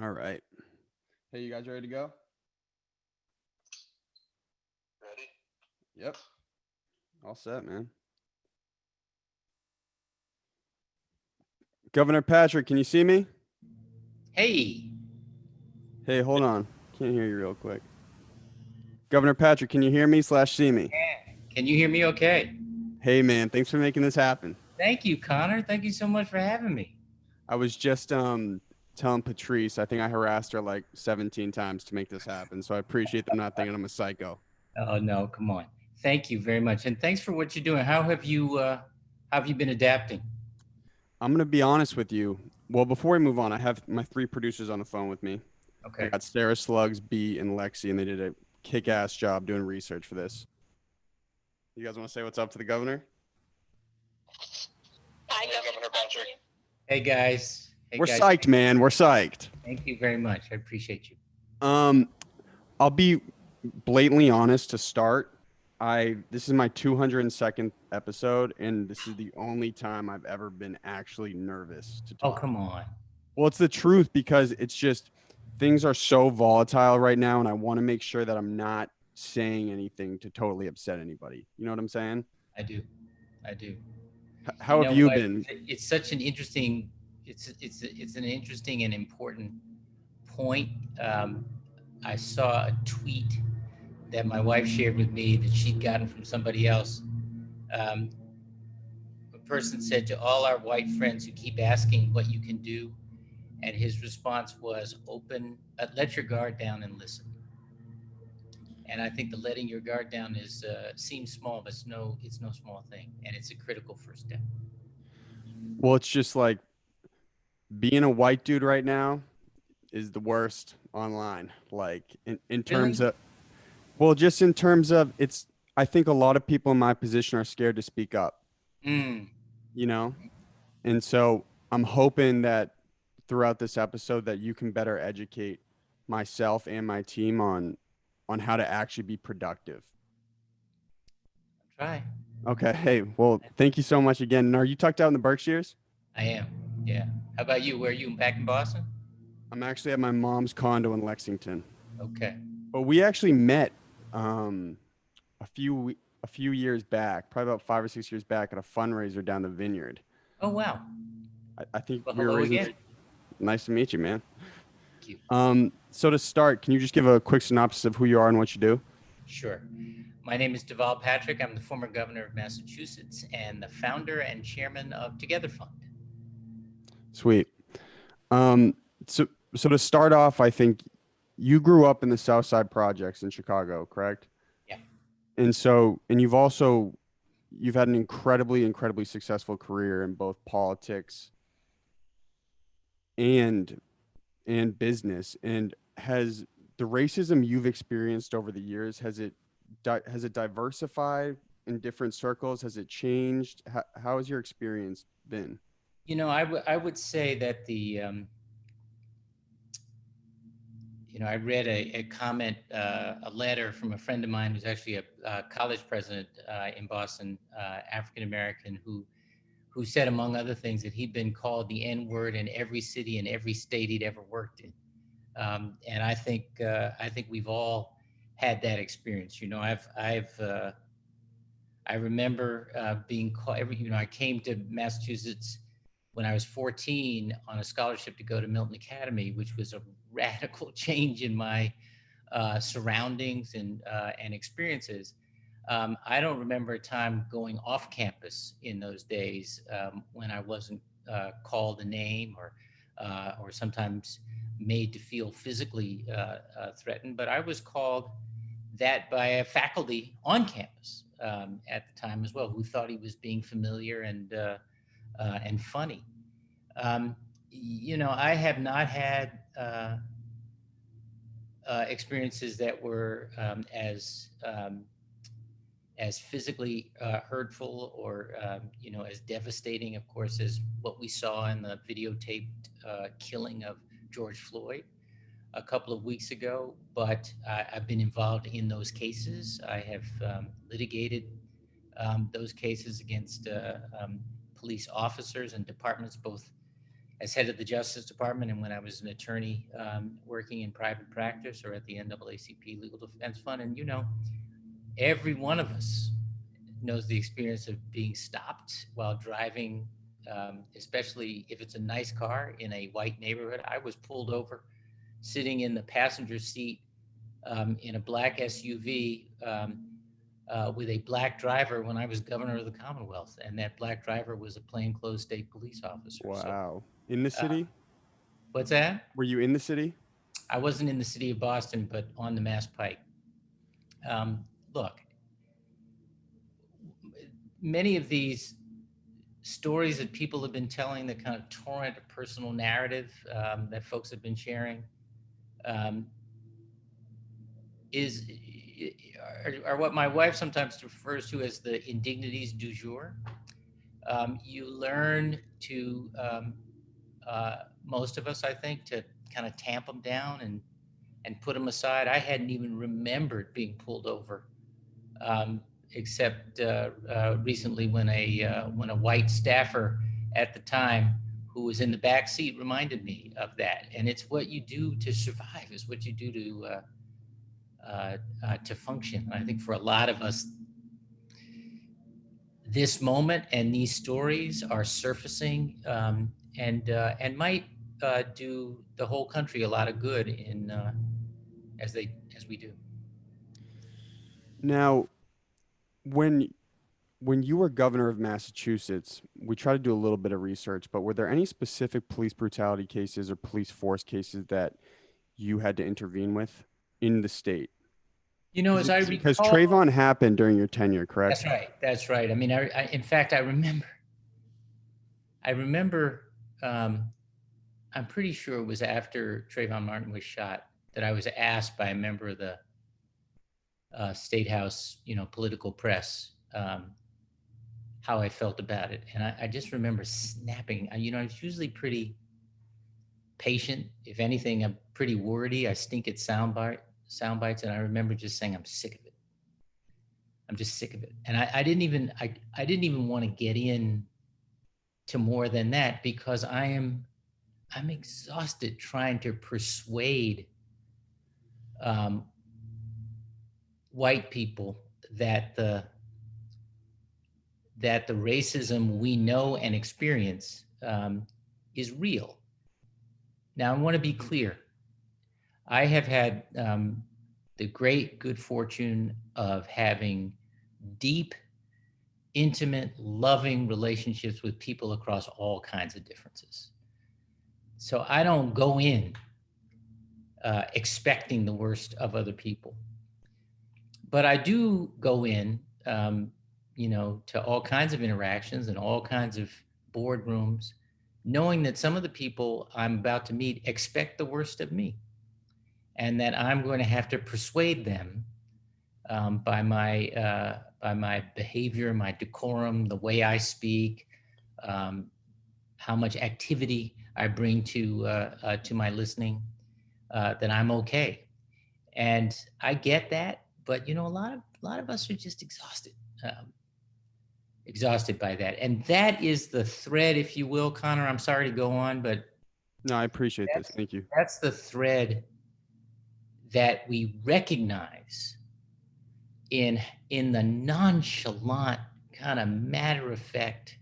All right. Hey, you guys ready to go? Ready? Yep. All set, man. Governor Patrick, can you see me? Hey, Hey, hold on. Can't hear you real quick. Governor Patrick, can you hear me slash see me? can you hear me okay? Hey, man, thanks for making this happen. Thank you, Connor. Thank you so much for having me. I was just telling Patrice, I think I harassed her like 17 times to make this happen. So I appreciate them not thinking I'm a psycho. Oh no, come on. Thank you very much, and thanks for what you're doing. How have you been adapting? I'm gonna be honest with you. Well, before we move on, I have my three producers on the phone with me. I Okay. got Sarah Slugs, B, and Lexi, and they did a kick-ass job doing research for this. You guys want to say what's up to the governor? Hi, Governor Patrick. Hey guys. Hey We're guys. psyched, man. We're psyched. Thank you very much. I appreciate you. Um, I'll be blatantly honest to start. This is my 202nd episode, and this is the only time I've ever been actually nervous to Oh, talk. come on. Well, it's the truth because it's just things are so volatile right now, and I want to make sure that I'm not saying anything to totally upset anybody. You know what I'm saying? I do. I do. You How have know you what? been? It's such an interesting. It's an interesting and important point. Um, I saw a tweet that my wife shared with me that she'd gotten from somebody else. Um, a person said to all our white friends who keep asking what you can do, and his response was, let your guard down and listen. And I think the letting your guard down is seems small, but it's no small thing, and it's a critical first step. Well, it's just like being a white dude right now is the worst online. Like in terms Really? of, well, just in terms of it's, I think a lot of people in my position are scared to speak up, Mm. you know? And so I'm hoping that throughout this episode that you can better educate myself and my team on how to actually be productive. Try. Okay. Hey, well, thank you so much again. And are you tucked out in the Berkshires? I am. Yeah. How about you? Where are you? Back in Boston? I'm actually at my mom's condo in Lexington. Okay. But we actually met um, a few years back, probably about 5 or 6 years back, at a fundraiser down the Vineyard. Oh wow. I think Well, we were hello raising. again. Nice to meet you, man. Thank you. So to start, can you just give a quick synopsis of who you are and what you do? Sure. My name is Deval Patrick. I'm the former governor of Massachusetts and the founder and chairman of Together Fund. Sweet. Um, so so to start off, I think you grew up in the South Side Projects in Chicago, correct? Yeah. And so, and you've had an incredibly successful career in both politics and business. And has the racism you've experienced over the years, has it diversified in different circles? Has it changed? How has your experience been? I would say that I read a comment, a letter from a friend of mine who's actually a college president in Boston, African American, who said, among other things, that he'd been called the N word in every city and every state he'd ever worked in. And I think we've all had that experience. I remember being called. I came to Massachusetts when I was 14 on a scholarship to go to Milton Academy, which was a radical change in my surroundings and experiences. I don't remember a time going off campus in those days when I wasn't called a name or sometimes made to feel physically threatened. But I was called that by a faculty on campus at the time as well, who thought he was being familiar and funny. I have not had experiences that were as physically hurtful or as devastating, of course, as what we saw in the videotaped killing of George Floyd a couple of weeks ago. But I've been involved in those cases. I have litigated those cases against police officers and departments, both as head of the Justice Department and when I was an attorney working in private practice or at the NAACP Legal Defense Fund. And, every one of us knows the experience of being stopped while driving, especially if it's a nice car in a white neighborhood. I was pulled over sitting in the passenger seat in a black SUV with a black driver when I was governor of the Commonwealth, and that black driver was a plainclothes state police officer. So, Wow. In the uh, city? what's that? Were you in the city? I wasn't in the city of Boston, but on the Mass Pike. Look, many of these stories that people have been telling, the kind of torrent of personal narrative that folks have been sharing, um, is are what my wife sometimes refers to as the indignities du jour. You learn to most of us, I think, to kind of tamp them down and put them aside. I hadn't even remembered being pulled over, um, except recently when a white staffer at the time who was in the back seat reminded me of that. And it's what you do to survive. Is what you do to function. And I think for a lot of us, this moment and these stories are surfacing and might do the whole country a lot of good in as we do. Now, when when you were governor of Massachusetts, we tried to do a little bit of research, but were there any specific police brutality cases or police force cases that you had to intervene with in the state? As I Because recall, Trayvon happened during your tenure, that's correct? right. That's right. I mean, in fact, I remember. I remember. Um, I'm pretty sure it was after Trayvon Martin was shot that I was asked by a member of the state house, political press, how I felt about it, and I just remember snapping. I was usually pretty patient. If anything, I'm pretty wordy. I stink at sound bites, and I remember just saying, "I'm sick of it. I'm just sick of it." And I didn't even want to get in to more than that because I'm exhausted trying to persuade um, white people that the racism we know and experience is real. Now, I want to be clear. I have had the great good fortune of having deep, intimate, loving relationships with people across all kinds of differences. So I don't go in expecting the worst of other people. But I do go in, to all kinds of interactions and all kinds of boardrooms, knowing that some of the people I'm about to meet expect the worst of me, and that I'm going to have to persuade them by my behavior, my decorum, the way I speak, um, how much activity I bring to my listening, that I'm okay. And I get that, but a lot of us are just um, exhausted by that. And that is the thread, if you will, Connor. I'm sorry to go on, but No, I appreciate this. that's Thank you. that's the thread that we recognize in in the nonchalant kind of matter of fact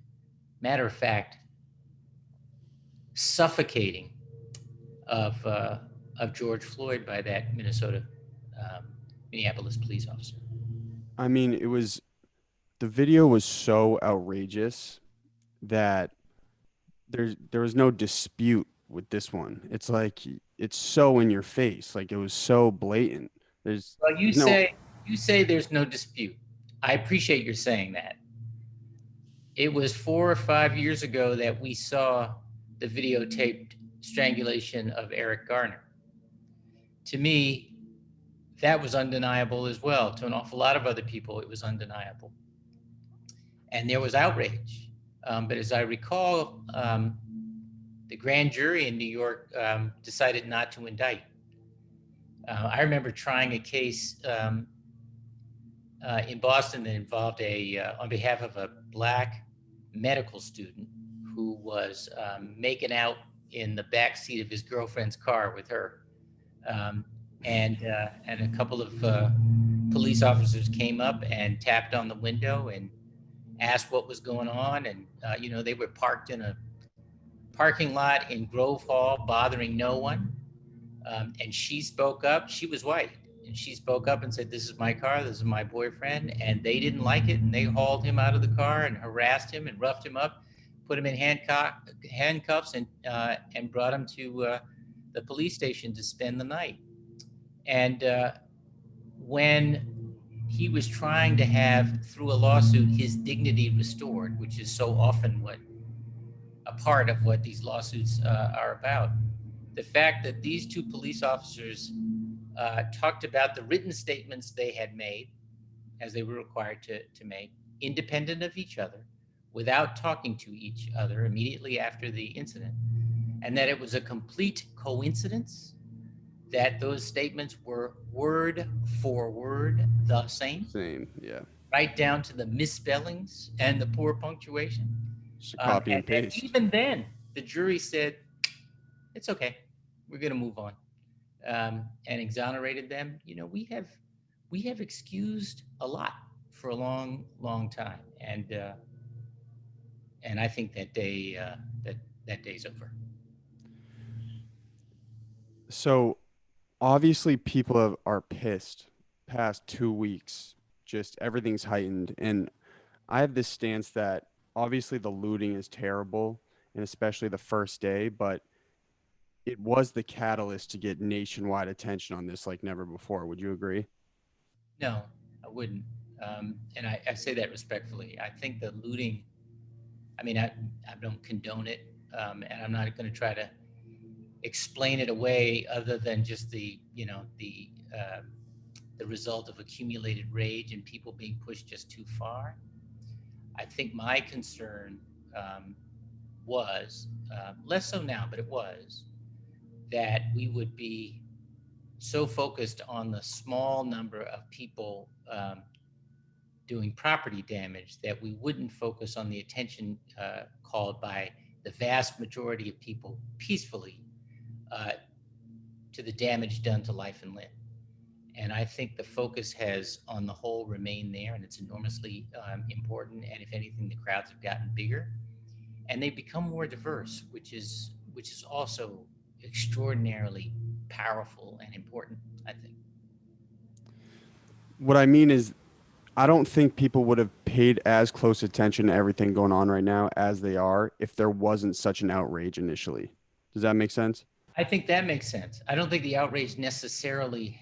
suffocating of George Floyd by that um, Minneapolis police officer. I mean, the video was so outrageous that there was no dispute with this one. It's like it's so in your face, like it was so blatant. Well, you There's no say there's no dispute. I appreciate your saying that. It was 4 or 5 years ago that we saw the videotaped strangulation of Eric Garner. To me, that was undeniable as well. To an awful lot of other people, it was undeniable. And there was outrage. But as I recall, the grand jury in New York decided not to indict. I remember trying a case in Boston that involved on behalf of a black medical student who was making out in the back seat of his girlfriend's car with her. Um, and a couple of police officers came up and tapped on the window and asked what was going on. And they were parked in a parking lot in Grove Hall, bothering no one. And she spoke up. She was white, and she spoke up and said, "This is my car. This is my boyfriend." And they didn't like it, and they hauled him out of the car and harassed him and roughed him up, put him in handcuffs, and brought him to the police station to spend the night. And when he was trying to have, through a lawsuit, his dignity restored, which is so often what a part of what these lawsuits are about. The fact that these two police officers talked about the written statements they had made, as they were required to make, independent of each other, without talking to each other immediately after the incident, and that it was a complete coincidence that those statements were word for word the same, Same. Yeah. right down to the misspellings and the poor punctuation. Just a copy And and that paste. even then, the jury said, it's okay, we're going to move on, and exonerated them. We have excused a lot for a long, long time, and I think that day's over. So obviously people are pissed past 2 weeks. Just everything's heightened. And I have this stance that obviously the looting is terrible, and especially the first day, but it was the catalyst to get nationwide attention on this like never before. Would you agree? No, I wouldn't, and I say that respectfully. I think the looting. I mean, I don't condone it, and I'm not going to try to explain it away other than just the result of accumulated rage and people being pushed just too far. I think my concern was, less so now, but it was that we would be so focused on the small number of people doing property damage that we wouldn't focus on the attention called by the vast majority of people peacefully uh, to the damage done to life and limb. And I think the focus has, on the whole, remained there, and it's enormously important. And if anything, the crowds have gotten bigger, and they become more diverse, which is also extraordinarily powerful and important, I think. What I mean is, I don't think people would have paid as close attention to everything going on right now as they are if there wasn't such an outrage initially. Does that make sense? I think that makes sense. I don't think the outrage necessarily,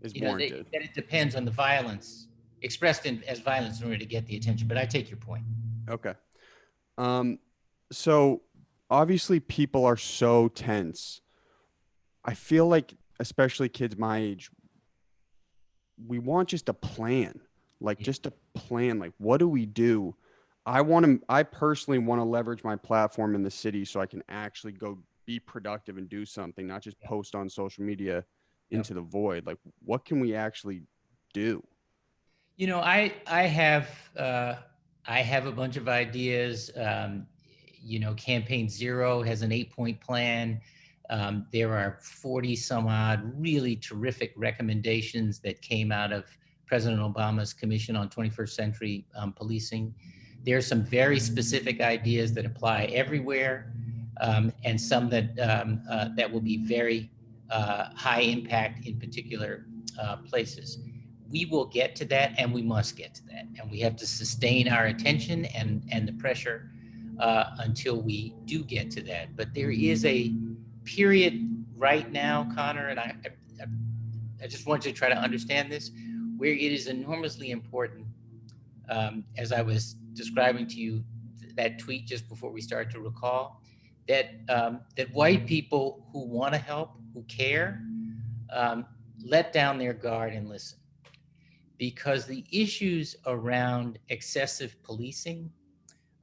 Is warranted. that it depends on the violence expressed as violence in order to get the attention. But I take your point. Okay. Um, so obviously people are so tense. I feel like, especially kids my age, we want just a plan. Like Yeah. just a plan. Like what do we do? I personally want to leverage my platform in the city so I can actually go be productive and do something, not just Yeah. post on social media Yep. into the void. Like what can we actually do? I have a bunch of ideas. Campaign Zero has an 8-point plan. There are 40 some odd really terrific recommendations that came out of President Obama's Commission on 21st Century Policing. There are some very specific ideas that apply everywhere, and some that will be very high impact in particular places. We will get to that, and we must get to that, and we have to sustain our attention and the pressure until we do get to that. But there is a period right now, Connor, and I just want you to try to understand this, where it is enormously important, as I was describing to you that tweet just before we start to recall, that white people who want to help, who care, um, let down their guard and listen, because the issues around excessive policing,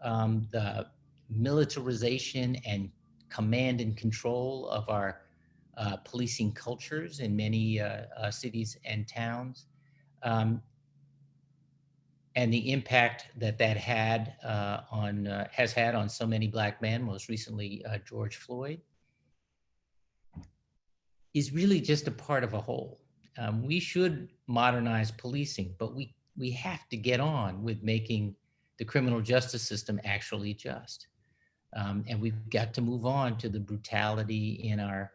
the militarization and command and control of our policing cultures in many cities and towns, um, and the impact that had has had on so many Black men, most recently George Floyd, is really just a part of a whole. We should modernize policing, but we have to get on with making the criminal justice system actually just. And we've got to move on to the brutality in our,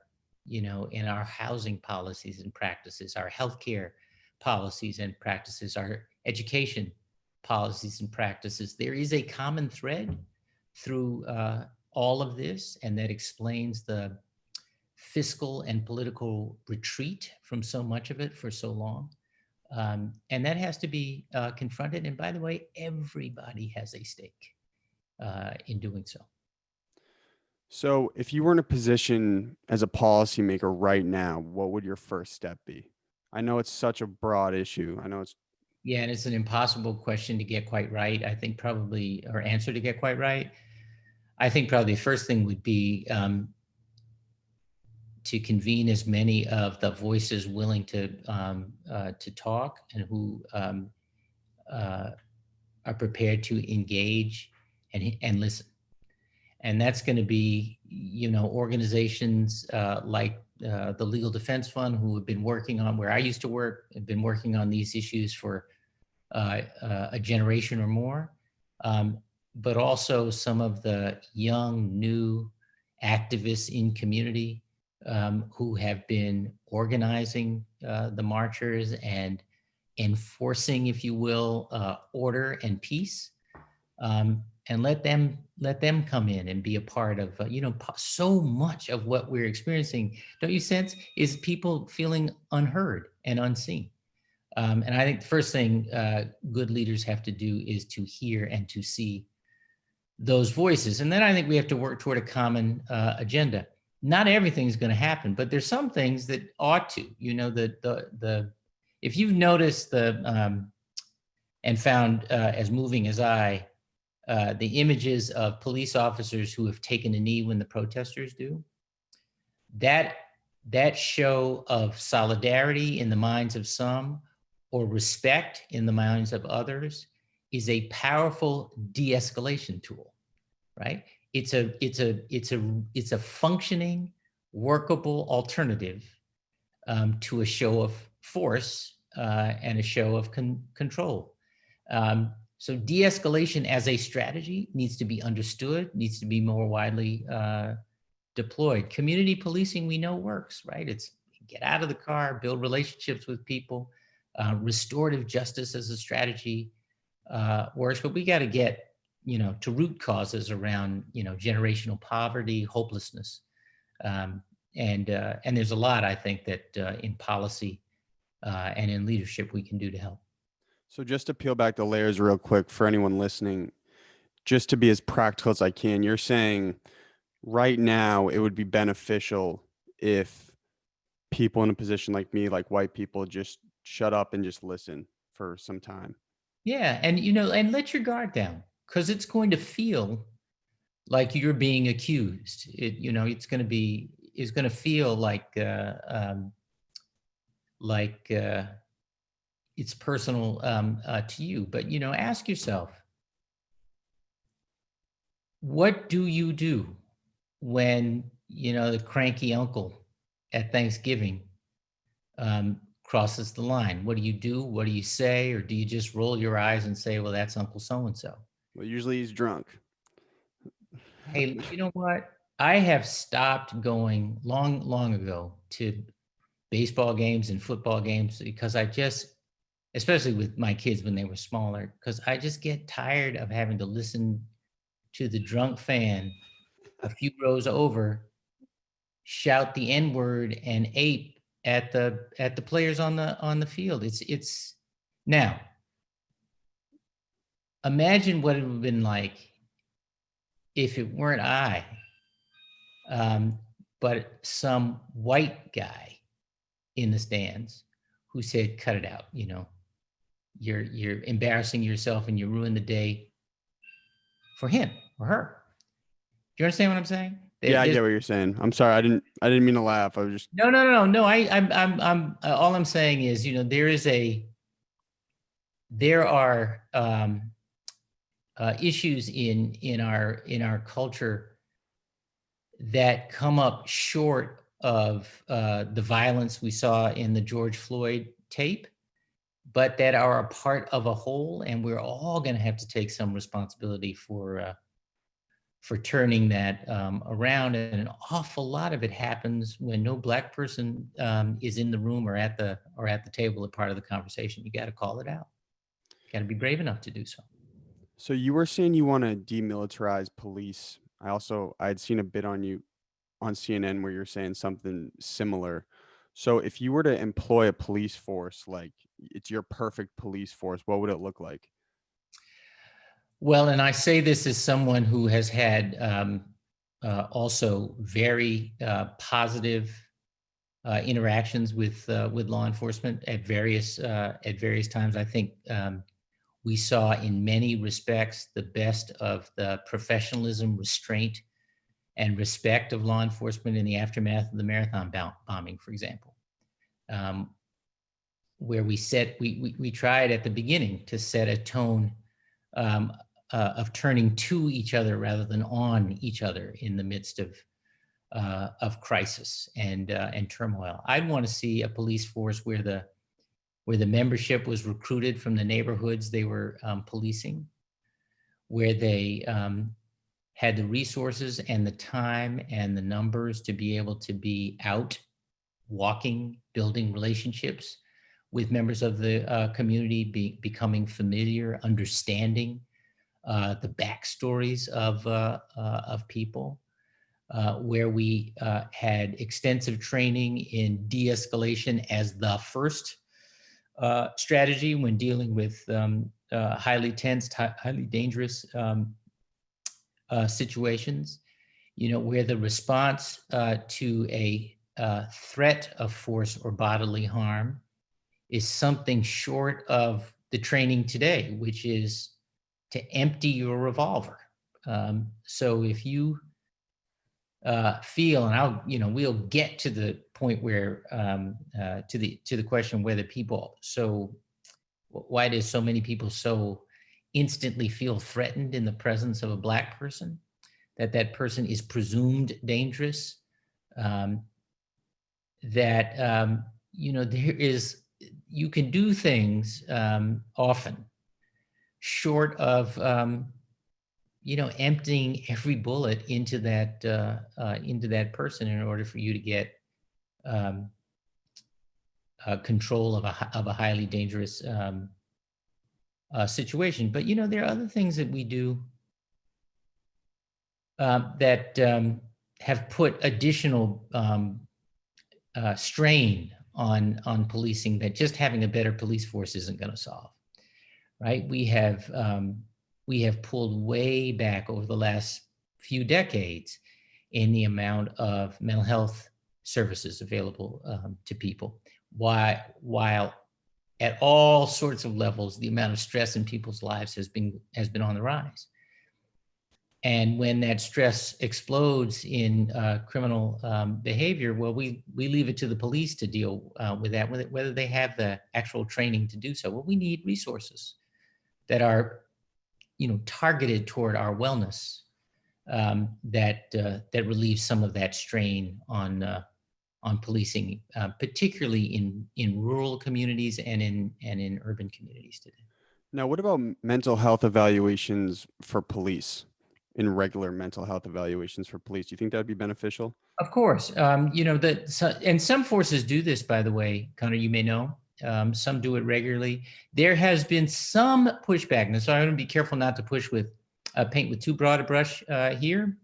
in our housing policies and practices, our healthcare policies and practices, our education policies and practices. There is a common thread through all of this, and that explains the fiscal and political retreat from so much of it for so long. And that has to be confronted. And by the way, everybody has a stake in doing so. So, if you were in a position as a policymaker right now, what would your first step be? I know it's such a broad issue. I know it's Yeah, and it's an impossible question to get quite right. I think probably, or answer to get quite right. I think probably the first thing would be to convene as many of the voices willing to talk and who are prepared to engage and listen. And that's going to be, organizations like the Legal Defense Fund, who have been working on, where I used to work, have been working on these issues for a generation or more, but also some of the young, new activists in community who have been organizing the marchers and enforcing, if you will, order and peace. And let them come in and be a part of so much of what we're experiencing, don't you sense, is people feeling unheard and unseen. And I think the first thing good leaders have to do is to hear and to see those voices. And then I think we have to work toward a common agenda. Not everything's going to happen, but there's some things that ought to. If you've noticed and found as moving as the images of police officers who have taken a knee when the protesters do, that show of solidarity in the minds of some, or respect in the minds of others, is a powerful de-escalation tool, right? It's a functioning, workable alternative to a show of force and a show of control. So de-escalation as a strategy needs to be understood, needs to be more widely deployed. Community policing, we know, works, right? It's get out of the car, build relationships with people. Restorative justice as a strategy works, but we got to get, to root causes around, generational poverty, hopelessness. And there's a lot, I think, that in policy and in leadership we can do to help. so just to peel back the layers real quick for anyone listening, just to be as practical as I can, you're saying right now it would be beneficial if people in a position like me, like white people, just shut up and just listen for some time. Yeah, and let your guard down, because it's going to feel like you're being accused. It's going to feel like it's personal to you. But ask yourself, what do you do when the cranky uncle at Thanksgiving crosses the line? What do you do? What do you say? Or do you just roll your eyes and say, well, that's Uncle so-and-so? Well, usually he's drunk. Hey, you know what? I have stopped going long ago to baseball games and football games because especially with my kids when they were smaller, because I just get tired of having to listen to the drunk fan a few rows over shout the N-word and ape at the players on the field. It's now imagine what it would have been like if it weren't I, but some white guy in the stands who said, cut it out, you're embarrassing yourself and you ruin the day for him or her. Do you understand what I'm saying? Yeah, I get what you're saying. I'm sorry. I didn't mean to laugh. I was just No. I'm all I'm saying is, there is there are issues in our culture that come up short of the violence we saw in the George Floyd tape, but that are a part of a whole, and we're all going to have to take some responsibility for turning that around. And an awful lot of it happens when no Black person is in the room or at the table, a part of the conversation. You got to call it out. You got to be brave enough to do so. So you were saying you want to demilitarize police. I had seen a bit on you on CNN where you're saying something similar. So if you were to employ a police force, like it's your perfect police force, what would it look like? Well, and I say this as someone who has had also very positive interactions with law enforcement at various times. I think we saw in many respects the best of the professionalism, restraint, and respect of law enforcement in the aftermath of the marathon bombing, for example, where we tried at the beginning to set a tone um, of turning to each other rather than on each other in the midst of crisis and turmoil. I'd want to see a police force where the membership was recruited from the neighborhoods they were policing, where they had the resources and the time and the numbers to be able to be out walking, building relationships with members of the community, becoming familiar, understanding the backstories of people, where we had extensive training in de-escalation as the first strategy when dealing with highly tense, highly dangerous situations. Where the response to a threat of force or bodily harm is something short of the training today, which is to empty your revolver. So if you feel, and we'll get to the point where to the question whether people why do so many people so instantly feel threatened in the presence of a Black person, that person is presumed dangerous, that you can do things often short of emptying every bullet into that person in order for you to get control of a highly dangerous situation. But there are other things that we do that have put additional strain on policing that just having a better police force isn't going to solve. Right? We have pulled way back over the last few decades in the amount of mental health services available to people, while at all sorts of levels, the amount of stress in people's lives has been on the rise. And when that stress explodes in criminal behavior, well, we leave it to the police to deal with that, whether they have the actual training to do so. Well, we need resources that are, targeted toward our wellness, that relieves some of that strain on policing, particularly in rural communities and in urban communities today. Now, what about mental health evaluations for police? In regular mental health evaluations for police, do you think that would be beneficial? Of course, and some forces do this, by the way, Connor, you may know. Some do it regularly. There has been some pushback, and so I want to be careful not to paint with too broad a brush here.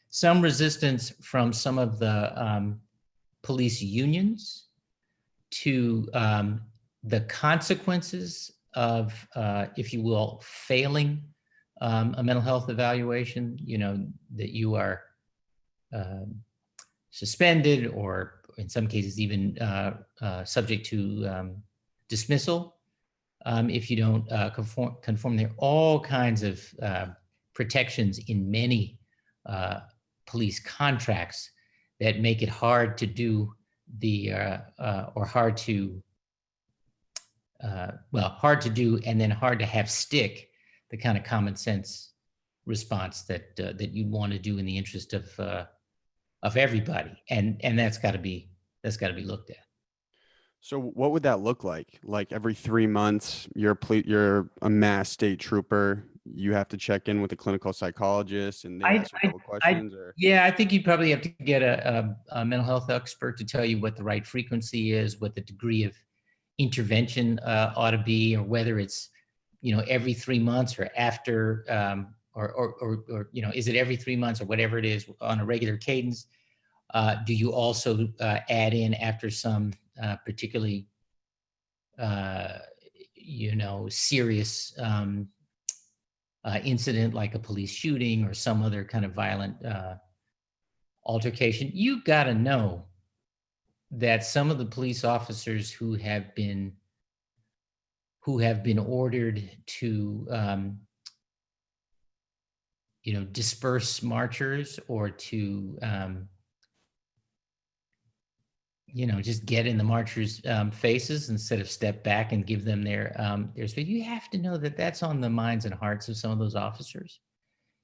Some resistance from some of the police unions to the consequences of, if you will, failing a mental health evaluation. That you are suspended, or in some cases even subject to dismissal if you don't conform. There are all kinds of protections in many police contracts that make it hard to do or hard to well, hard to do, and then hard to have stick the kind of common sense response that you want to do in the interest of everybody, and that's got to be looked at. So what would that look like? Like every 3 months, you're a mass state trooper. You have to check in with a clinical psychologist, and they I, ask you a I, couple I, questions. Or yeah, I think you probably have to get a mental health expert to tell you what the right frequency is, what the degree of intervention ought to be, or whether it's, every 3 months or after, or is it every 3 months or whatever it is on a regular cadence? Do you also add in after some particularly, uh, serious incident like a police shooting or some other kind of violent altercation? You got to know that some of the police officers who have been ordered to disperse marchers or to just get in the marchers' faces instead of step back and give them their space. You have to know that that's on the minds and hearts of some of those officers.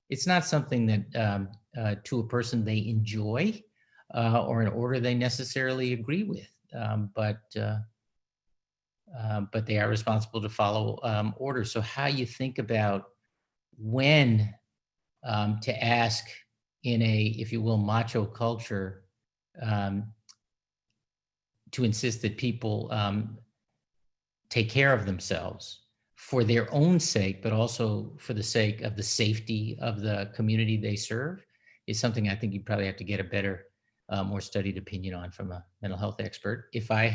It's not something that to a person they enjoy or an order they necessarily agree with, but they are responsible to follow orders. So how you think about when to ask in a, if you will, macho culture, um, to insist that people take care of themselves for their own sake, but also for the sake of the safety of the community they serve, is something I think you probably have to get a better, more studied opinion on from a mental health expert. If I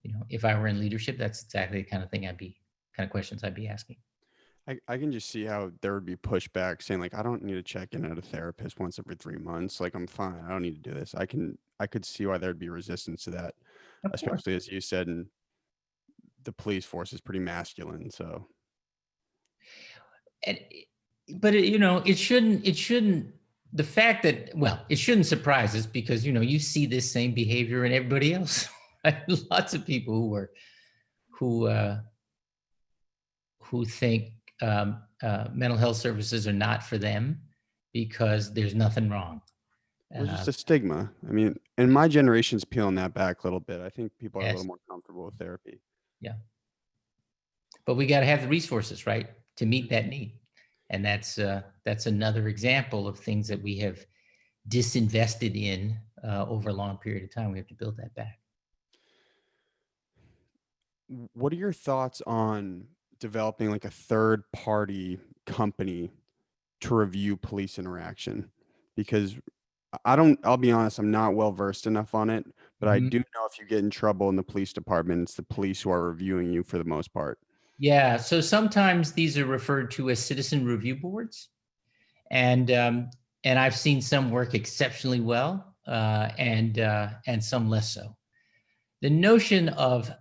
were in leadership, that's exactly the kind of questions I'd be asking. I can just see how there would be pushback saying like, I don't need to check in at a therapist once every 3 months. Like I'm fine. I don't need to do this. I could see why there'd be resistance to that, Of course. especially as you said, and the police force is pretty masculine. So And, but it shouldn't, the fact that, well, it shouldn't surprise us because, you see this same behavior in everybody else. Lots of people who, uh, who think mental health services are not for them because there's nothing wrong. well, it's Uh, just a stigma. I mean, and my generation's peeling that back a little bit. I think people are a little yes, more comfortable with therapy. yeah, but we got to have the resources, right, to meet Mhm. that need, and that's another example of things that we have disinvested in over a long period of time. We have to build that back. What are your thoughts on developing like a third party company to review police interaction? Because I'll be honest, I'm not well versed enough on it, but I Mhm. do know if you get in trouble in the police department, it's the police who are reviewing you for the most part. Yeah, so sometimes these are referred to as citizen review boards, and I've seen some work exceptionally well, and some less so. The notion of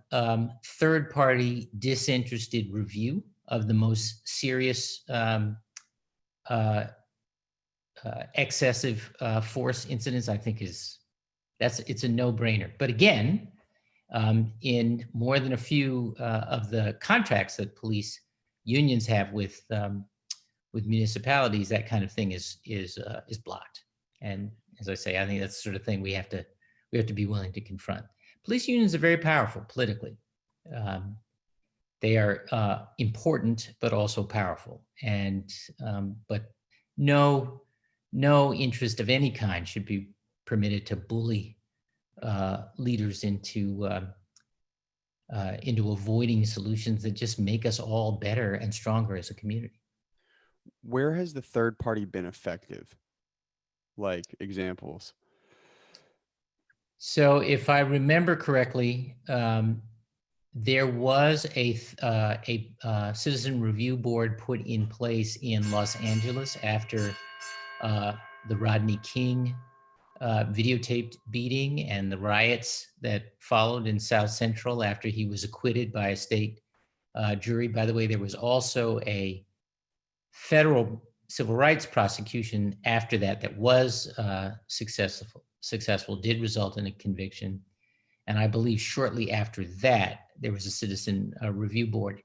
third-party disinterested review of the most serious uh, excessive force incidents, I think it's a no-brainer. But again, in more than a few of the contracts that police unions have with municipalities, that kind of thing is blocked. And as I say, I think that's the sort of thing we have to be willing to confront. Police unions are very powerful politically. Um, they are important, but also powerful. And but no no interest of any kind should be permitted to bully leaders into avoiding solutions that just make us all better and stronger as a community. Where has the third party been effective? Like examples. So, if I remember correctly, there was a citizen review board put in place in Los Angeles after uh, the Rodney King videotaped beating and the riots that followed in South Central after he was acquitted by a state jury. By the way, there was also a federal civil rights prosecution after that was successful, did result in a conviction. And I believe shortly after that, there was a citizen review board.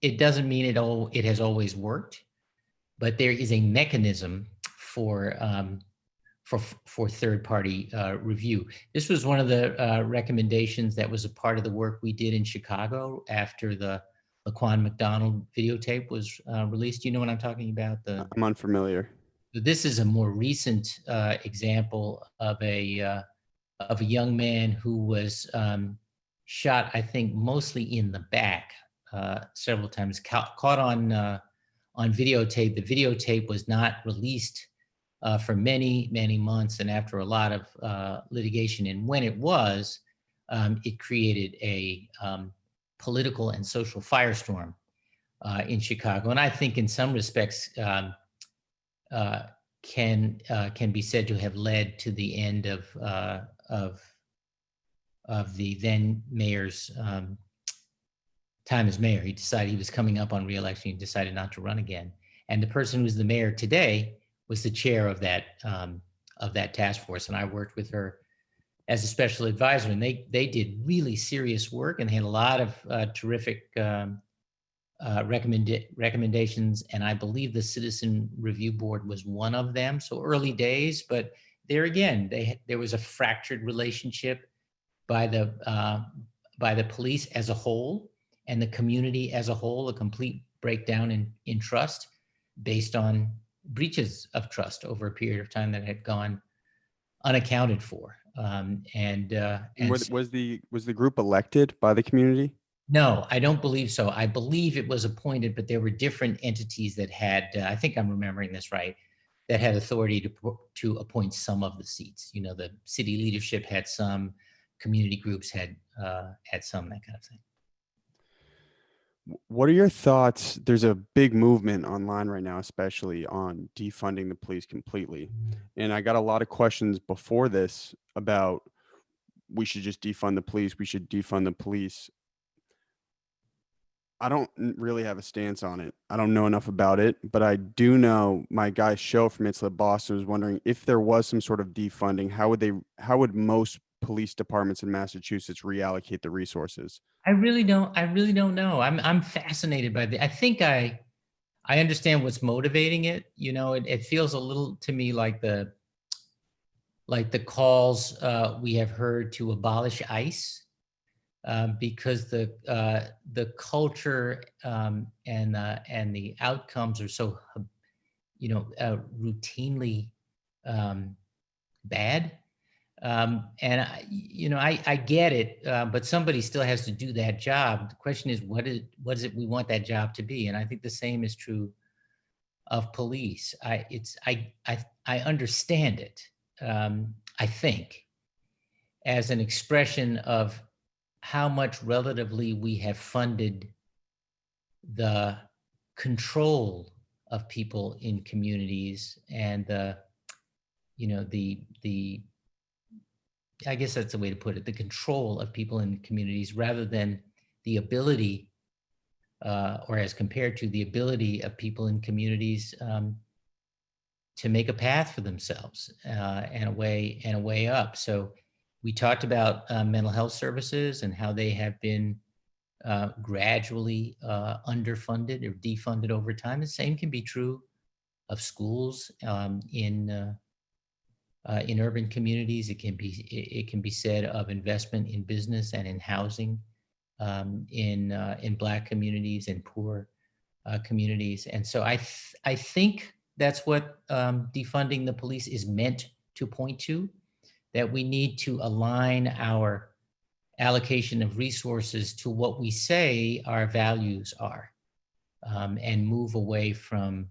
It doesn't mean it has always worked, but there is a mechanism for third party review. This was one of the recommendations that was a part of the work we did in Chicago after the Laquan McDonald videotape was released. You know what I'm talking about? I'm unfamiliar. This is a more recent example of a young man who was shot, I think, mostly in the back several times, caught on videotape. The videotape was not released for many, many months, and after a lot of litigation. And when it was, it created a political and social firestorm in Chicago. And I think in some respects, uh, can be said to have led to the end of the then mayor's time as mayor. He decided he was coming up on reelection. He decided not to run again. And the person who's the mayor today was the chair of that task force. And I worked with her as a special advisor. And they did really serious work, and they had a lot of terrific recommendations. And I believe the Citizen Review Board was one of them. So early days, but there again, there was a fractured relationship by the police as a whole and the community as a whole, a complete breakdown in trust based on breaches of trust over a period of time that had gone unaccounted for. Was the group elected by the community? No, I don't believe so. I believe it was appointed, but there were different entities that had, I think I'm remembering this right, that had authority to appoint some of the seats. You know, the city leadership had some, community groups had some, that kind of thing. What are your thoughts? There's a big movement online right now, especially on defunding the police completely. And I got a lot of questions before this about we should just defund the police. We should defund the police. I don't really have a stance on it. I don't know enough about it, but I do know my guy Show from It's Lit Boston was wondering if there was some sort of defunding, how would most police departments in Massachusetts reallocate the resources? I really don't know. I'm fascinated by the, I think I understand what's motivating it. You know, it feels a little to me like the calls we have heard to abolish ICE, because the culture and the outcomes are so routinely bad. And I get it, but somebody still has to do that job. The question is, what is it we want that job to be? And I think the same is true of police. I understand it. I think as an expression of how much relatively we have funded the control of people in communities and the I guess that's the way to put it, the control of people in communities rather than the ability, or as compared to the ability of people in communities to make a path for themselves and a way up. So we talked about mental health services and how they have been gradually underfunded or defunded over time. The same can be true of schools in urban communities. It can be said of investment in business and in housing in Black communities and poor communities. And so I think that's what defunding the police is meant to point to, that we need to align our allocation of resources to what we say our values are, and move away from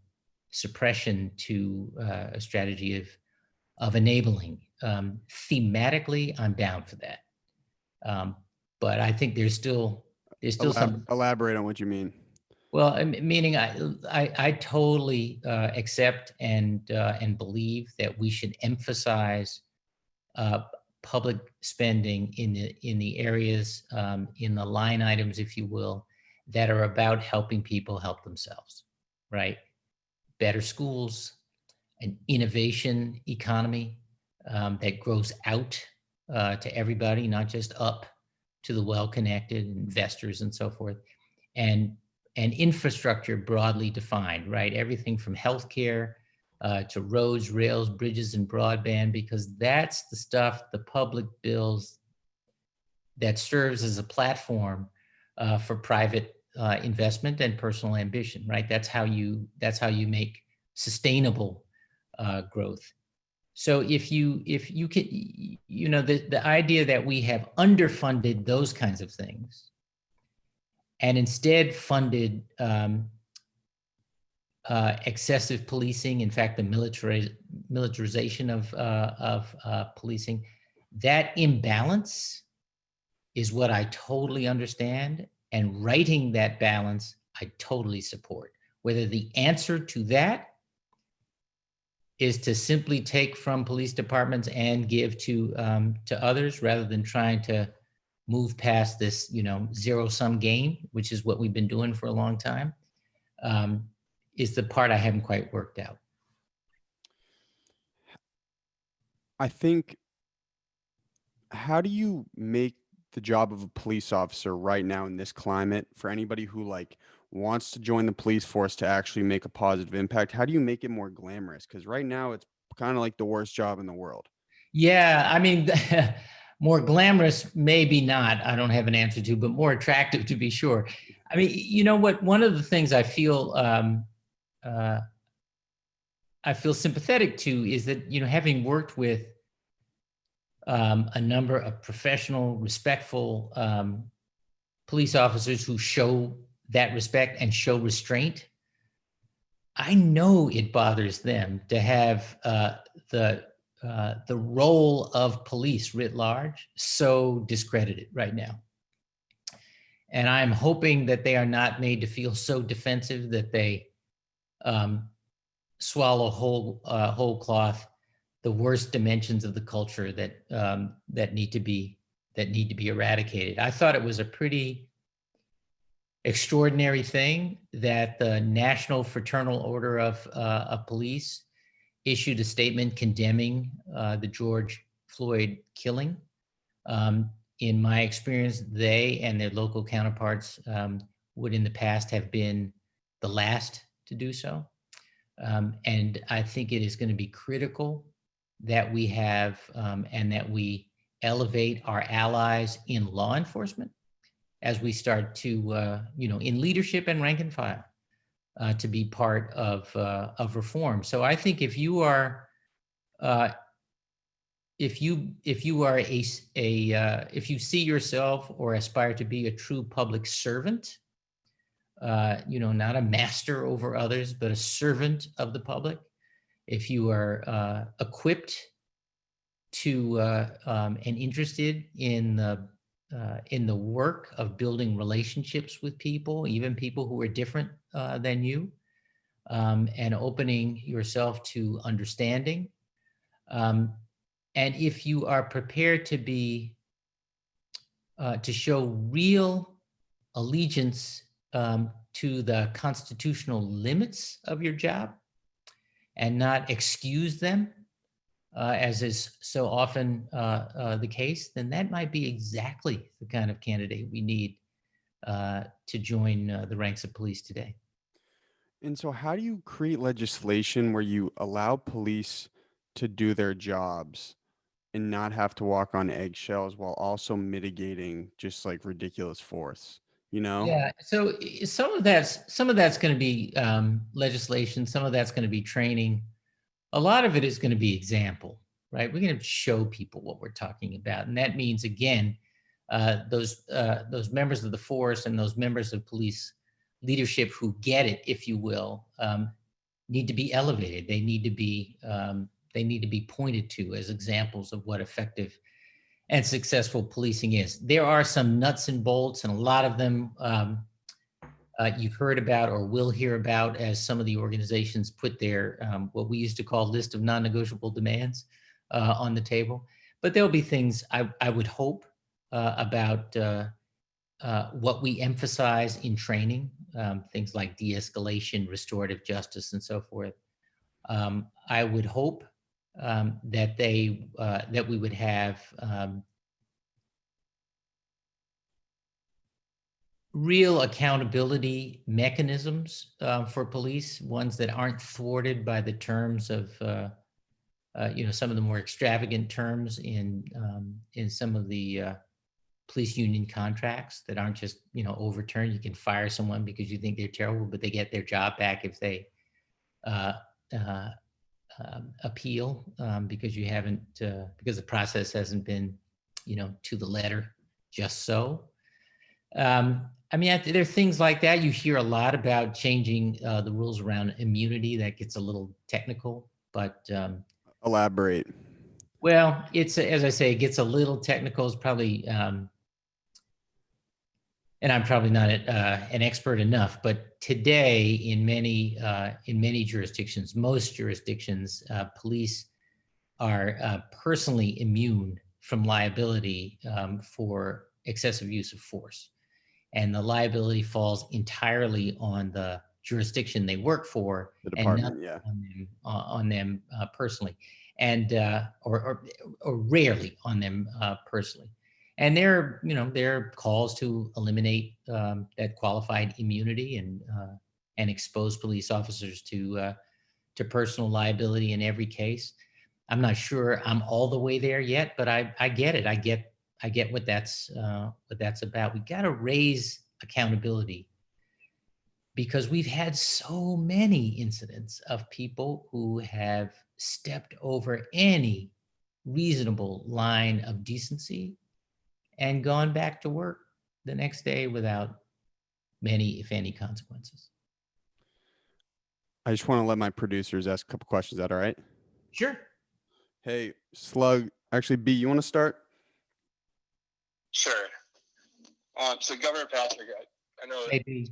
suppression to a strategy of enabling. Thematically, I'm down for that. But I think there's still some. Elaborate on what you mean. Well, meaning I totally accept and believe that we should emphasize public spending in the areas, in the line items, if you will, that are about helping people help themselves, right? Better schools, an innovation economy that grows out to everybody, not just up to the well-connected investors and so forth, and infrastructure broadly defined, right? Everything from healthcare to roads, rails, bridges, and broadband, because that's the stuff the public builds that serves as a platform for private investment and personal ambition, right? That's how you make sustainable growth. So if you can, the idea that we have underfunded those kinds of things and instead funded excessive policing, in fact, the militarization of policing, that imbalance is what I totally understand. And writing that balance, I totally support. Whether the answer to that is to simply take from police departments and give to others, rather than trying to move past this, zero-sum game, which is what we've been doing for a long time, is the part I haven't quite worked out. I think, how do you make the job of a police officer right now in this climate, for anybody who like wants to join the police force to actually make a positive impact? How do you make it more glamorous? Because right now it's kind of like the worst job in the world. Yeah, I mean, more glamorous, maybe not. I don't have an answer to, but more attractive to be sure. I mean, you know what? One of the things uh, I feel sympathetic to is that, having worked with a number of professional, respectful police officers who show that respect and show restraint, I know it bothers them to have the role of police writ large so discredited right now. And I'm hoping that they are not made to feel so defensive that they um, swallow whole cloth the worst dimensions of the culture that need to be eradicated. I thought it was a pretty extraordinary thing that the National Fraternal Order of Police issued a statement condemning the George Floyd killing. In my experience, they and their local counterparts would in the past have been the last to do so. And I think it is going to be critical that we have and that we elevate our allies in law enforcement as we start to, in leadership and rank and file, to be part of reform. So I think if you are if you are if you see yourself or aspire to be a true public servant, not a master over others, but a servant of the public, if you are equipped to and interested in the work of building relationships with people, even people who are different than you, and opening yourself to understanding. And if you are prepared to show real allegiance to the constitutional limits of your job and not excuse them, as is so often the case, then that might be exactly the kind of candidate we need to join the ranks of police today. And so, how do you create legislation where you allow police to do their jobs and not have to walk on eggshells while also mitigating just like ridiculous force, you know? Yeah. So some of that's going to be legislation. Some of that's going to be training. A lot of it is going to be example, right? We're going to show people what we're talking about, and that means again, those members of the force and those members of police leadership who get it, if you will, need to be elevated. They need to be pointed to as examples of what effective and successful policing is. There are some nuts and bolts, and a lot of them you've heard about or will hear about as some of the organizations put their what we used to call list of non-negotiable demands on the table. But there'll be things I would hope about what we emphasize in training, things like de-escalation, restorative justice, and so forth. I would hope that we would have real accountability mechanisms for police, ones that aren't thwarted by the terms of some of the more extravagant terms in some of the police union contracts that aren't just overturned. You can fire someone because you think they're terrible, but they get their job back if they uh, uh, appeal because you haven't because the process hasn't been to the letter just so. I mean, there are things like that. You hear a lot about changing the rules around immunity. That gets a little technical, but Elaborate. well, it's as I say, it gets a little technical. It's probably, and I'm probably not an expert enough. But today, in many jurisdictions, most jurisdictions, police are personally immune from liability for excessive use of force. And the liability falls entirely on the jurisdiction they work for, The and not department, yeah. on them personally, and or rarely on them personally. And there are calls to eliminate that qualified immunity and expose police officers to personal liability in every case. I'm not sure I'm all the way there yet, but I get it. I get what that's about. We got to raise accountability because we've had so many incidents of people who have stepped over any reasonable line of decency and gone back to work the next day without many, if any, consequences. I just want to let my producers ask a couple questions. Is that all right? Sure. Hey, Slug. Actually, B, you want to start? Sure. So Governor Patrick, I know Maybe.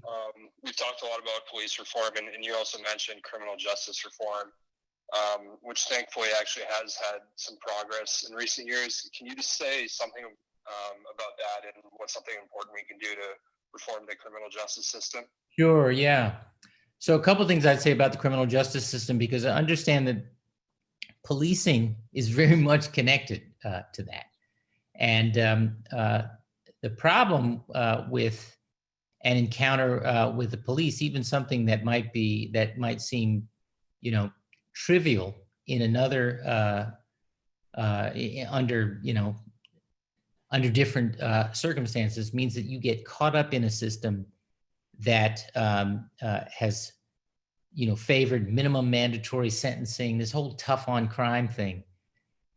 we've talked a lot about police reform, and you also mentioned criminal justice reform, which thankfully actually has had some progress in recent years. Can you just say something about that and what's something important we can do to reform the criminal justice system? Sure, yeah. So a couple things I'd say about the criminal justice system, because I understand that policing is very much connected to that. And the problem with an encounter with the police, even something that might seem, trivial in another under different circumstances, means that you get caught up in a system that has favored minimum mandatory sentencing. This whole tough on crime thing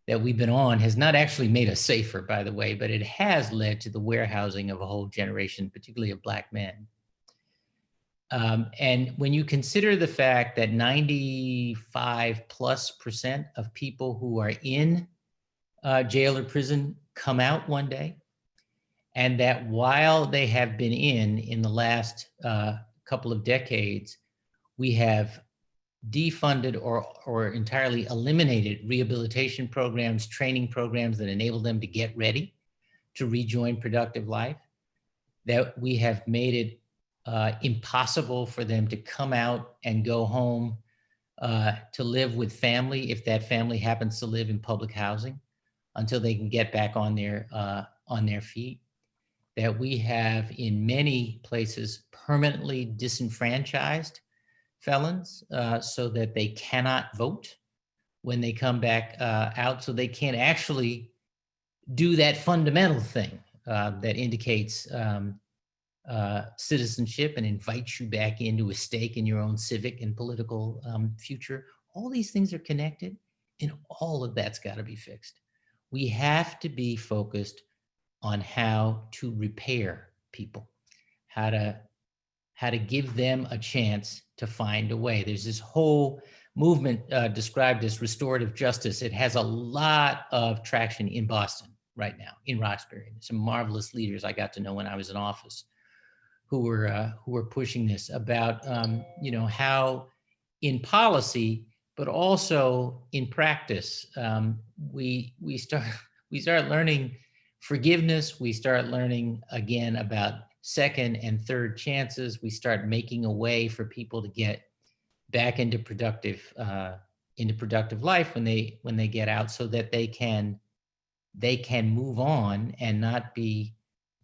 that we've been on has not actually made us safer, by the way, but it has led to the warehousing of a whole generation, particularly of Black men. And when you consider the fact that 95+% of people who are in jail or prison come out one day, and that while they have been in the last couple of decades, we have defunded or entirely eliminated rehabilitation programs, training programs that enable them to get ready to rejoin productive life, that we have made it impossible for them to come out and go home to live with family, if that family happens to live in public housing, until they can get back on their feet, that we have in many places permanently disenfranchised felons so that they cannot vote when they come back out, so they can't actually do that fundamental thing that indicates citizenship and invites you back into a stake in your own civic and political future. All these things are connected, and all of that's got to be fixed. We have to be focused on how to repair people, how to give them a chance to find a way. There's this whole movement described as restorative justice. It has a lot of traction in Boston right now, in Roxbury. Some marvelous leaders I got to know when I was in office who were pushing this about how in policy, but also in practice, we start learning forgiveness. We start learning again about second and third chances. We start making a way for people to get back into productive into productive life when they get out, so that they can move on and not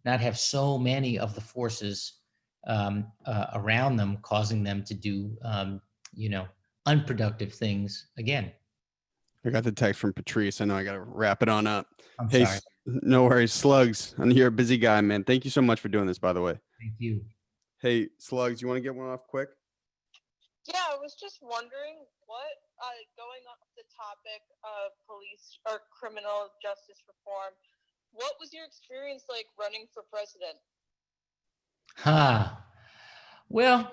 have so many of the forces around them causing them to do you know, unproductive things again. I got the text from Patrice. I know I got to wrap it on up. I'm Hey, sorry. no worries, Slugs. I know you're a busy guy, man. Thank you so much for doing this, by the way. Thank you. Hey, Slugs, you want to get one off quick? Yeah, I was just wondering what, going off the topic of police or criminal justice reform, what was your experience like running for president? Well,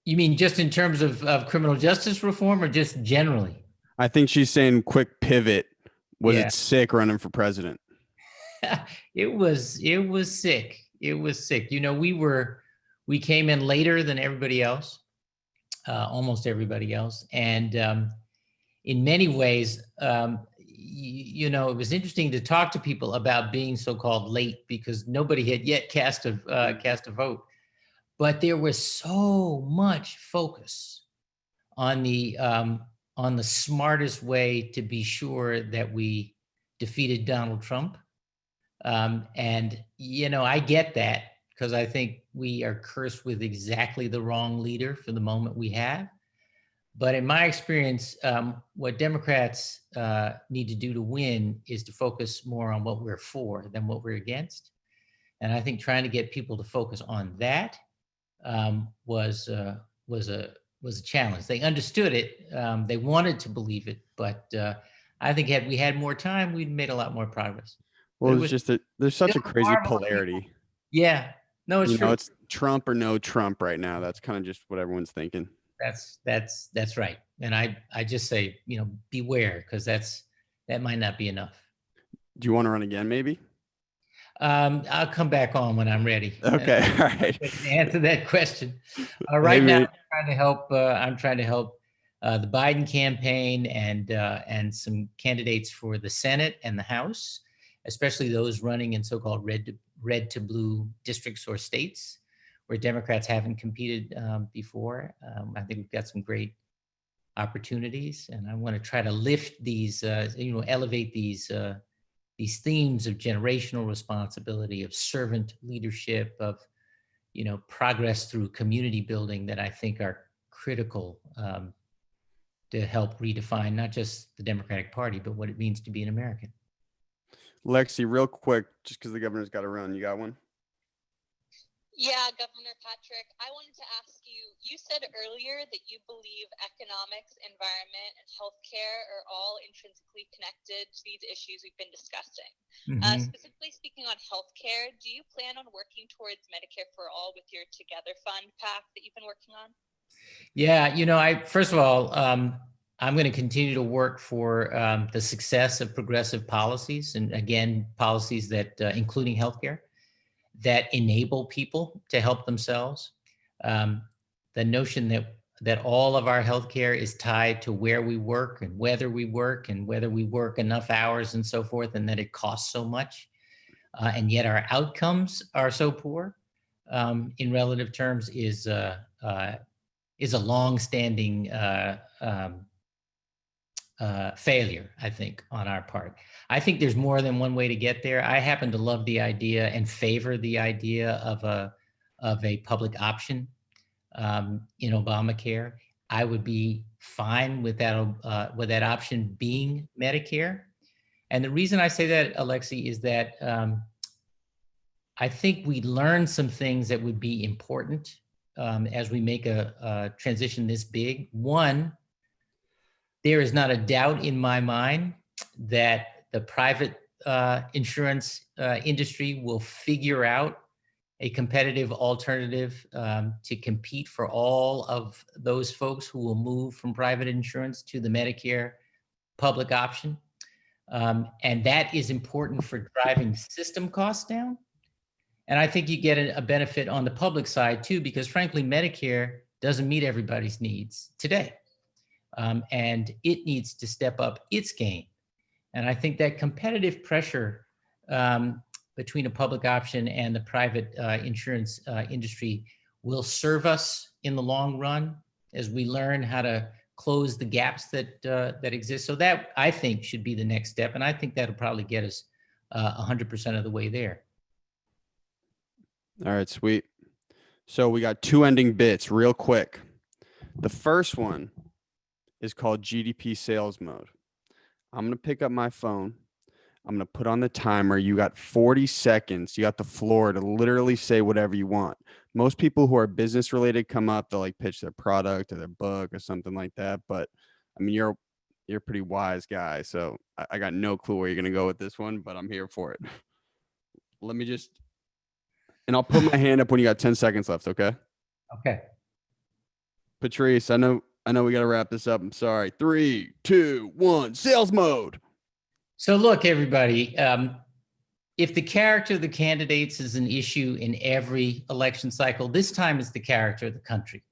you mean just in terms of criminal justice reform, or just generally? I think she's saying quick pivot. Was Yeah. it sick running for president? It was sick. It was sick. You know, we came in later than everybody else, almost everybody else, and in many ways, you know, it was interesting to talk to people about being so-called late, because nobody had yet cast a vote, but there was so much focus on the smartest way to be sure that we defeated Donald Trump. And, you know, I get that, because I think we are cursed with exactly the wrong leader for the moment we have. But in my experience, what Democrats need to do to win is to focus more on what we're for than what we're against. And I think trying to get people to focus on that was a challenge. They understood it. They wanted to believe it, but I think had we had more time, we'd made a lot more progress. But Well, it it's was just that there's such a still crazy marvelous people. polarity. Yeah, no, it's You know, true. it's Trump or no Trump right now. That's kind of just what everyone's thinking. That's right. And I just say, you know, beware, because that might not be enough. Do you want to run again, maybe? I'll come back on when I'm ready. Okay, all right. To answer that question. Hey, Right now, man. I'm trying to help the Biden campaign and some candidates for the Senate and the House, especially those running in so-called red to blue districts or states where Democrats haven't competed before. I think we've got some great opportunities, and I want to try to lift these, elevate these themes of generational responsibility, of servant leadership, of progress through community building, that I think are critical to help redefine not just the Democratic Party, but what it means to be an American. Lexi, real quick, just because the governor's got to run. You got one? Yeah, Governor Patrick, I wanted to ask you, you said earlier that you believe economics, environment, and healthcare are all intrinsically connected to these issues we've been discussing. Mm-hmm. Specifically speaking on healthcare, do you plan on working towards Medicare for All with your Together Fund PAC that you've been working on? Yeah, first of all, I'm going to continue to work for the success of progressive policies, and again, policies that, including healthcare, that enable people to help themselves. The notion that all of our healthcare is tied to where we work and whether we work enough hours and so forth, and that it costs so much, and yet our outcomes are so poor in relative terms, is a long-standing failure, I think, on our part. I think there's more than one way to get there. I happen to love the idea and favor the idea of a public option in Obamacare. I would be fine with that option being Medicare. And the reason I say that, Alexi, is that I think we learned some things that would be important as we make a transition this big. One, there is not a doubt in my mind that the private insurance industry will figure out a competitive alternative to compete for all of those folks who will move from private insurance to the Medicare public option. And that is important for driving system costs down. And I think you get a benefit on the public side too, because frankly, Medicare doesn't meet everybody's needs today. And it needs to step up its game. And I think that competitive pressure between a public option and the private insurance industry will serve us in the long run as we learn how to close the gaps that that exist. So that, I think, should be the next step, and I think that'll probably get us 100% of the way there. All right, sweet. So we got 2 ending bits real quick. The first one is called GDP sales mode. I'm going to pick up my phone. I'm going to put on the timer. You got 40 seconds. You got the floor to literally say whatever you want. Most people who are business related come up, they'll like pitch their product or their book or something like that. But I mean, you're a pretty wise guy. So I got no clue where you're going to go with this one, but I'm here for it. Let me just, and I'll put my hand up when you got 10 seconds left. Okay. Okay. Patrice, I know we got to wrap this up. I'm sorry. 3, 2, 1, sales mode. So look, everybody, if the character of the candidates is an issue in every election cycle, this time it's the character of the country.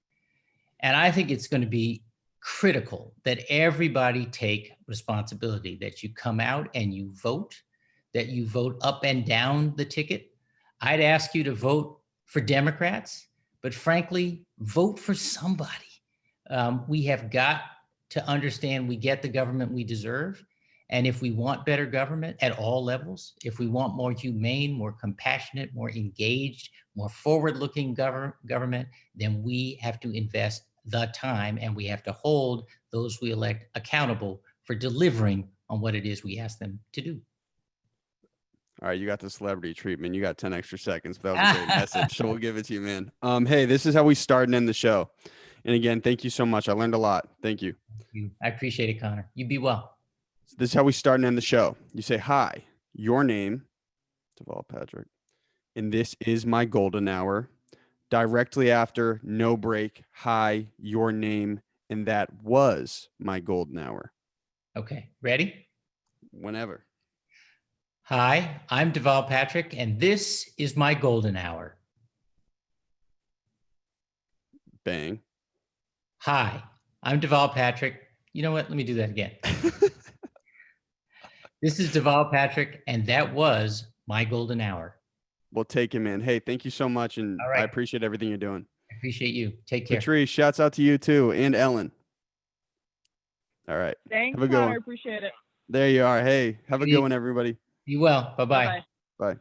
And I think it's going to be critical that everybody take responsibility, that you come out and you vote, that you vote up and down the ticket. I'd ask you to vote for Democrats, but frankly, vote for somebody. We have got to understand we get the government we deserve. And if we want better government at all levels, if we want more humane, more compassionate, more engaged, more forward-looking government, then we have to invest the time, and we have to hold those we elect accountable for delivering on what it is we ask them to do. All right, you got the celebrity treatment. You got 10 extra seconds, but that was a great message. So we'll give it to you, man. Hey, this is how we start and end the show. And again, thank you so much. I learned a lot. Thank you. I appreciate it, Connor. You be well. So this is how we start and end the show. You say, hi, your name, Deval Patrick, and this is my golden hour. Directly after, no break, hi, your name, and that was my golden hour. Okay, ready? Whenever. Hi, I'm Deval Patrick, and this is my golden hour. Bang. Hi, I'm Deval Patrick. You know what? Let me do that again. This is Deval Patrick, and that was my golden hour. We'll take it, man. Hey, thank you so much, and All right. I appreciate everything you're doing. I appreciate you. Take care. Patrice, shouts out to you too, and Ellen. All right. Thanks, Have a good Connor. one. Appreciate it. There you are. Hey, have a good one, everybody. Be well. Bye-bye. Bye-bye. Bye.